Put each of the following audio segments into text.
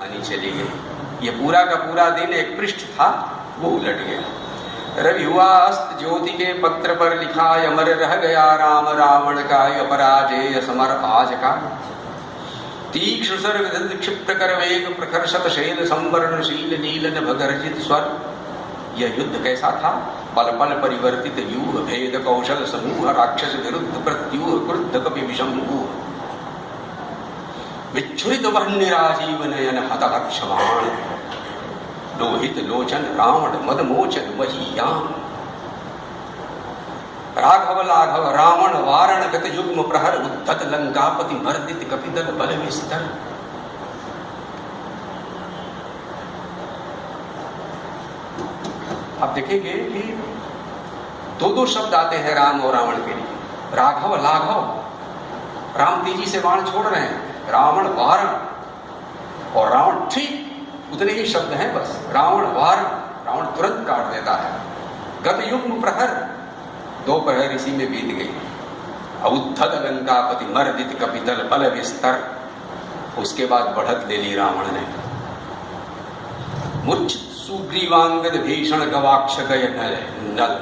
राजधानी चली गई। ये पूरा का पूरा दिन एक पृष्ठ था, वो उलट गया। रवि हुआ अस्त, ज्योति के पत्र पर लिखा, अमर रह गया राम रावण का अपराजय समर आज का। तीक्ष्ण सर्ग क्षिप्त कर वेग प्रखर शत शेल संवरणशील नीलन भगर्जित स्वर। यह युद्ध कैसा था? पल पल परिवर्तित व्यूह, भेद कौशल समूह, राक्षस विरुद्ध प्रत्यूह, क्रुद्ध कपि विषम्भूह। विच्छुरित वह्नि राजीव नयन हतलक्षमाण, लोहित लोचन रावण मद मोचन महीयान। राघव लाघव रावण वारण गत युग्म प्रहर, उद्धत लंकापति मर्दित कपिदल बल विस्तर। आप देखेंगे कि दो दो शब्द आते हैं राम और रावण के लिए। राघव लाघव, राम तेजी से बाण छोड़ रहे हैं, रावण वारण, और रावण ठीक उतने ही शब्द हैं बस। रावण वारण, रावण तुरंत काट देता है। गत युग्म प्रहर, दो प्रहर इसी में बीत गई। उद्धत लंकापति मर्दित कपिदल बल विस्तर। उसके बाद बढ़त ले ली रावण ने। मूर्छित सुग्रीवांगद भीषण गवाक्ष गय नल।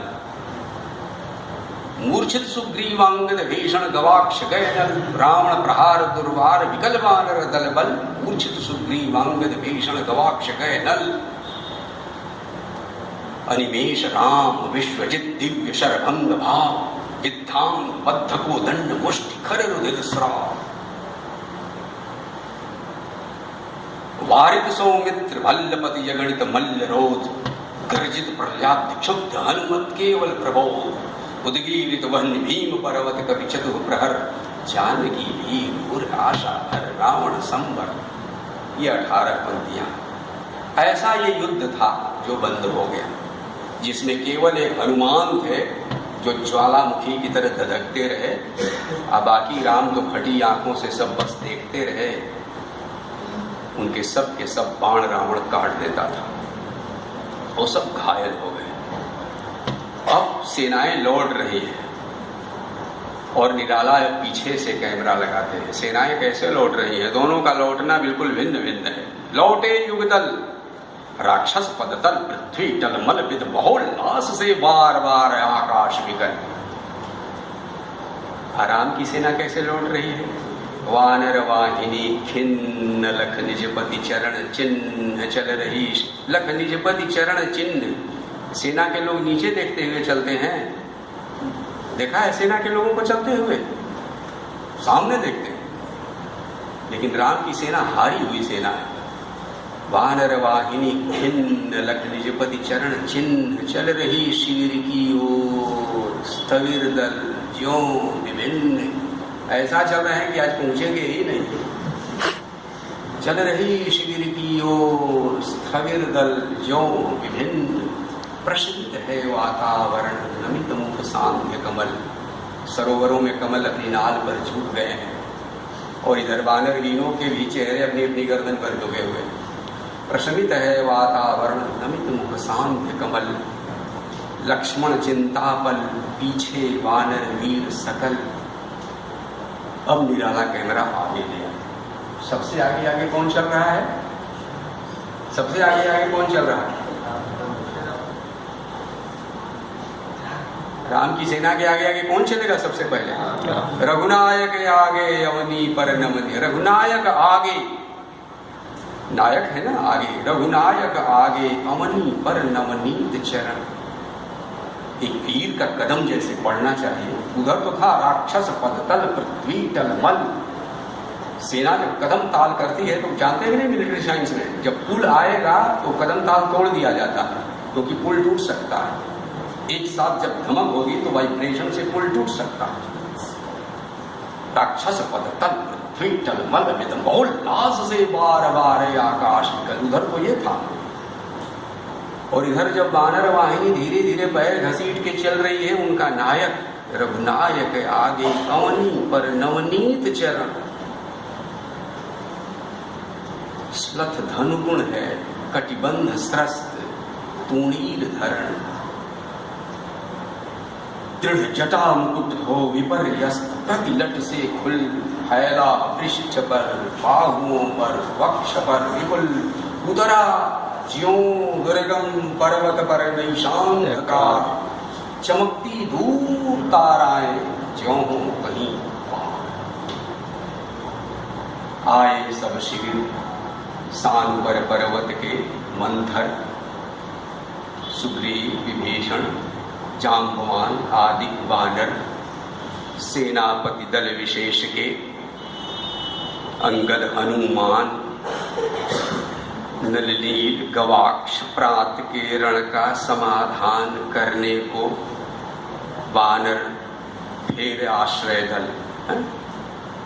मूर्छित सुग्रीवांगद भीषण गवाक्ष गय नल, रावण प्रहार दुर्वार विकल वानर दल बल। मूर्छित सुग्रीवांगद भीषण गवाक्ष गय नल। अनिमेष राम विश्वजित दिव्य शरभंग भाव, विद्धाम बद्ध को दंड मुष्टि खर रुधिर स्राव। वारित सौमित्र भल्लपति यगणित मल्ल रोध, गर्जित प्रह्लाद क्षुब्ध हनुमत केवल प्रबोध। उदगीरित वह्नि भीम पर्वत कपि चतुः प्रहर, जानकी भीम उर आशा भर रावण संवर। ये 18 पंक्तियां। ऐसा ये युद्ध था जो बंद हो गया, जिसमें केवल एक हनुमान थे जो ज्वालामुखी की तरह धधकते रहे, और बाकी राम तो फटी आंखों से सब बस देखते रहे। उनके सब के सब बाण रावण काट देता था, वो सब घायल हो गए। अब सेनाएं लौट रही हैं और निराला पीछे से कैमरा लगाते हैं। सेनाएं कैसे लौट रही हैं? दोनों का लौटना बिल्कुल भिन्न भिन्न है। लौटे युगदल, राक्षस पदतल पृथ्वी टल मल विद बहुल्लास से बार बार आकाश विकल। आराम की सेना कैसे लौट रही है? वानर वाहिनी खिन्न, लख निजपति चरण चिन्ह चल रही। लख निजपति चरण चिन्ह, सेना के लोग नीचे देखते हुए चलते हैं। देखा है सेना के लोगों को चलते हुए? सामने देखते हैं। लेकिन राम की सेना हारी हुई सेना है। वानर वाहिनी खिन्न, लख निजपति चरण चिन्ह चल रही शिविर की ओर। स्थविर दल ज्यों विभिन्न, ऐसा चल रहे हैं कि आज पहुंचेंगे ही नहीं। चल रही शिविर की ओर, स्थविर दल ज्यों विभिन्न। प्रशमित है वातावरण, नमित मुख सांध्य कमल। सरोवरों में कमल अपनी नाल पर झुक गए हैं, और इधर वानर वीरों के भी चेहरे अपनी अपनी गर्दन पर डूबे हुए। प्रशमित है वातावरण, नमित मुख सांध्य कमल। लक्ष्मण चिंतापल, पीछे वानर वीर सकल। अब निराला कैमरा आगे ले। सबसे आगे आगे कौन चल रहा है? सबसे आगे आगे कौन चल रहा है? राम की सेना के आगे आगे कौन चलेगा सबसे पहले? रघुनायक आगे अवनी पर नमन। रघुनायक आगे, नायक है ना आगे। रघुनायक आगे अवनी पर नवनीत चरण। एक वीर का कदम जैसे पड़ना चाहिए, उधर तो था राक्षस पदतल पृथ्वी टल मल। सेना जब कदम ताल करती है तो जानते हैं नहीं मिलिट्री साइंस में, जब पुल आएगा तो कदम ताल तोड़ दिया जाता है, क्योंकि पुल टूट सकता है। एक साथ जब धमक होगी तो वाइब्रेशन से पुल टूट सकता है। राक्षस पदतल पृथ्वी टल मल विद बहुल्लास से बार बार आकाश विकल। उधर तो ये था। और इधर जब वानर वाहिनी धीरे धीरे पैर घसीट के चल रही है, उनका नायक रघुनायक आगे अवनी पर नवनीत चरण। स्लथ धनुगुण है, कटिबंध स्रस्त तूणील धरण। दृढ़ जटा मुकुट हो विपर्यस्त, प्रतिलट से खुल फैला पृष्ठ पर, बाहुओं पर, वक्ष पर विपुल उतरा, ज्यों दुर्गम पर्वत पर निशान का, चमकती दूर ताराएं ज्यों हो कहीं आए सब शिविर, सानुपर पर्वत के मंथर, सुग्रीव विभीषण जाम्बवान आदि वानर, सेनापति दल विशेष के अंगद हनुमान, नलनील गवाक्ष प्रात के रण का समाधान करने को वानर फेर आश्रय दल,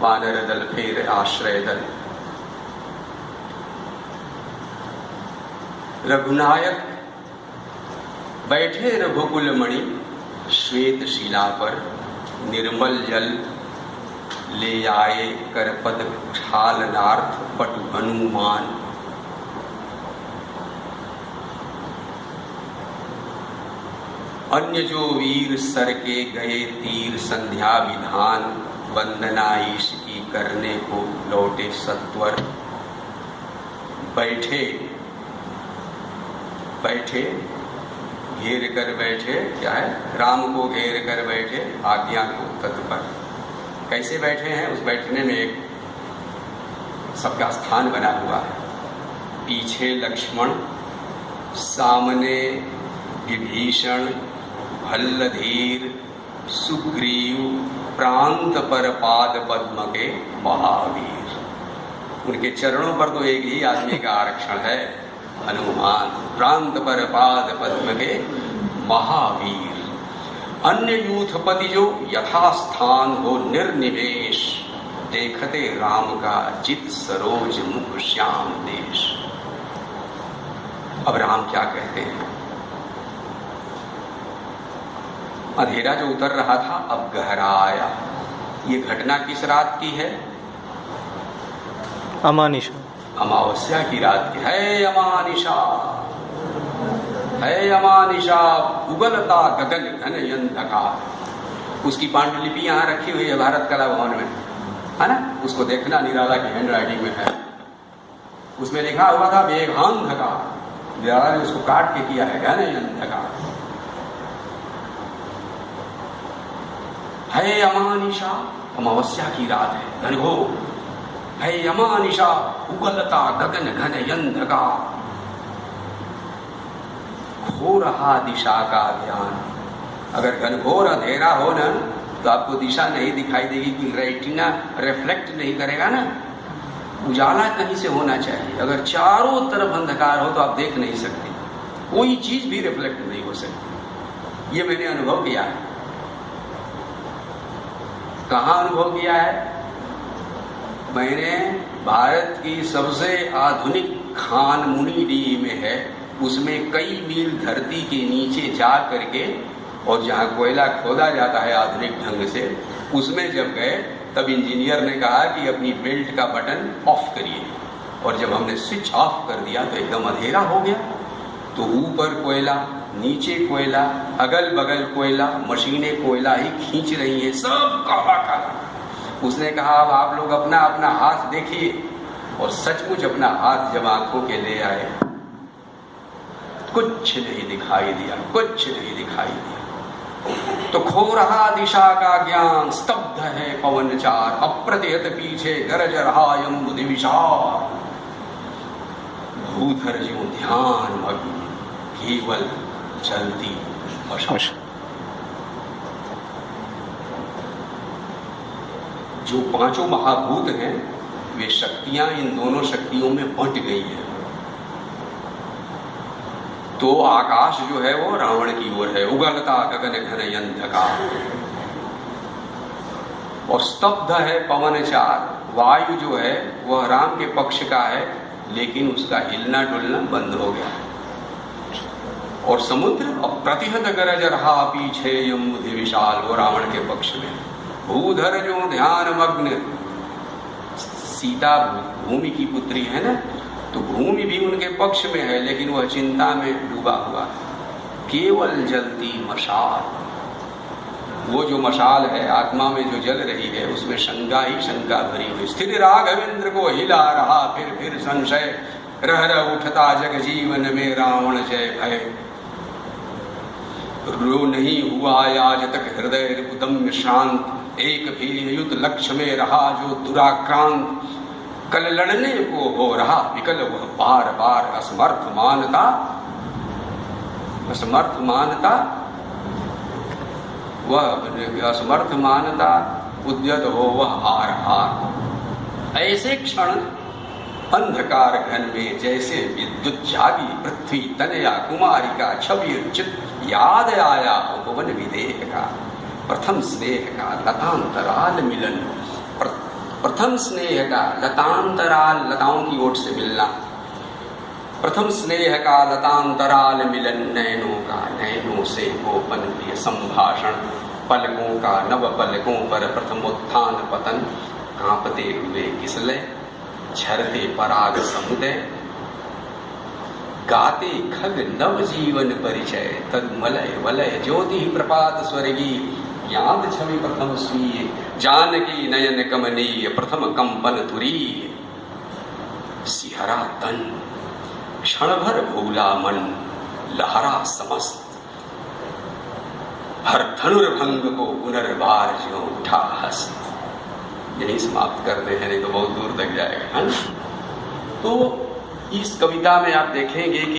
वानर दल फेर आश्रय दल। रघुनायक बैठे रघुकुल मणि श्वेत शिला पर, निर्मल जल ले आए करपद क्षालनार्थ पटु हनुमान। अन्य जो वीर सर के गए तीर संध्या विधान, वंदना ईश की करने को लौटे सत्वर। बैठे बैठे घेर कर बैठे, क्या है, राम को घेर कर बैठे आज्ञा को तत्पर। कैसे बैठे हैं, उस बैठने में एक सबका स्थान बना हुआ है। पीछे लक्ष्मण, सामने विभीषण, भल्लधीर, सुग्रीव, प्रांत पर पाद पद्म के महावीर। उनके चरणों पर तो एक ही आदमी का आरक्षण है, हनुमान। प्रांत पर पाद पद्म के महावीर। अन्य यूथपति जो यथास्थान हो निर्निवेश, देखते राम का चित सरोज मुख श्याम देश। अब राम क्या कहते हैं, अंधेरा जो उतर रहा था अब गहरा आया। ये घटना किस रात की है? अमानिशा, अमावस्या की रात की है। अमानिशा है, अमानिशा उगलता गगन घन अंधकार। उसकी पांडुलिपि यहाँ रखी हुई है भारत कला भवन में, है ना? उसको देखना, निराला की हैंड राइटिंग में है। उसमें लिखा हुआ था मेघांधकार, निराला ने उसको काट के किया है घन अंधकार। है अमानिशा, अमावस्या की रात है, घनघोर है। अमानिशा उगलता गगन घन अंधकार, खो रहा दिशा का ज्ञान। अगर घनघोर अंधेरा हो ना तो आपको दिशा नहीं दिखाई देगी, कि रेटिना रिफ्लेक्ट नहीं करेगा ना। उजाला कहीं से होना चाहिए। अगर चारों तरफ अंधकार हो तो आप देख नहीं सकते, कोई चीज भी रिफ्लेक्ट नहीं हो सकती। ये मैंने अनुभव किया है। कहाँ अनुभव किया है? मैंने भारत की सबसे आधुनिक खान मुनिडी में है, उसमें कई मील धरती के नीचे जा करके, और जहाँ कोयला खोदा जाता है आधुनिक ढंग से, उसमें जब गए तब इंजीनियर ने कहा कि अपनी बेल्ट का बटन ऑफ करिए। और जब हमने स्विच ऑफ कर दिया तो एकदम अंधेरा हो गया। तो ऊपर कोयला, नीचे कोयला, अगल बगल कोयला, मशीनें कोयला ही खींच रही हैं, सब काला काला। उसने कहा अब आप लोग अपना अपना हाथ देखिए। और सचमुच अपना हाथ जब आंखों के ले आए, कुछ नहीं दिखाई दिया, कुछ नहीं दिखाई दिया। तो खो रहा दिशा का ज्ञान, स्तब्ध है पवन चार, अप्रतिहत पीछे गरज रहा यमुदि विशाल। भूधर जो ध्यान मग्न, केवल चलती अशौच। जो पांचों महाभूत हैं वे शक्तियां इन दोनों शक्तियों में बंट गई है। तो आकाश जो है वो रावण की ओर है, उगलता गगन घन अंधकार। और स्तब्ध है पवन चार, वायु जो है वह राम के पक्ष का है, लेकिन उसका हिलना डुलना बंद हो गया। और समुद्र अप्रतिहत गरज रहा पीछे यमुदि विशाल, वो रावण के पक्ष में। भूधर जो ध्यान मग्न, सीता भूमि की पुत्री है ना, तो भूमि भी उनके पक्ष में है, लेकिन वह चिंता में डूबा हुआ है। केवल जलती मशाल, वो जो मशाल है आत्मा में जो जल रही है उसमें शंका ही शंका भरी हुई। स्थिर राघवेंद्र को हिला रहा फिर संशय, रह रह उठता जग जीवन में रावण जय भय। रो नहीं हुआ आज तक हृदय रिपुदम्य शांत, एक भी युद्ध लक्ष्य में रहा जो दुराक्रांत। कल लड़ने को हो रहा विकल वह बार बार, असमर्थ मानता वह असमर्थ मानता, उद्यत हो वह हार हार। ऐसे क्षण अंधकार घन में जैसे विद्युत जागी पृथ्वी तनया कुमारी का छवि चित याद आया उपवन विदेह का। प्रथम स्नेह का लतांतराल मिलन, प्रथम स्नेह का लतांतराल, लताओं की ओट से मिलना। प्रथम स्नेह का लतांतराल मिलन, नैनों का नैनों से गोपन प्रिय संभाषण। पलकों का नव पलकों पर प्रथम उत्थान पतन, कांपते हुए किसले झरते पराग समुदय। गाते खग नव जीवन परिचय, तद मलय वलय ज्योति प्रपात स्वर्गी। याद छवि प्रथम स्वीय, जानकी नयन कमनीय, प्रथम कंपन तुरीय। सिहरा तन क्षण भर भूला मन, लहरा समस्त। हर धनुर्भंग को पुनर्बार ज्यों उठा हस्त। यही समाप्त करते हैं, नहीं तो बहुत दूर तक जाएगा, है ना। तो इस कविता में आप देखेंगे कि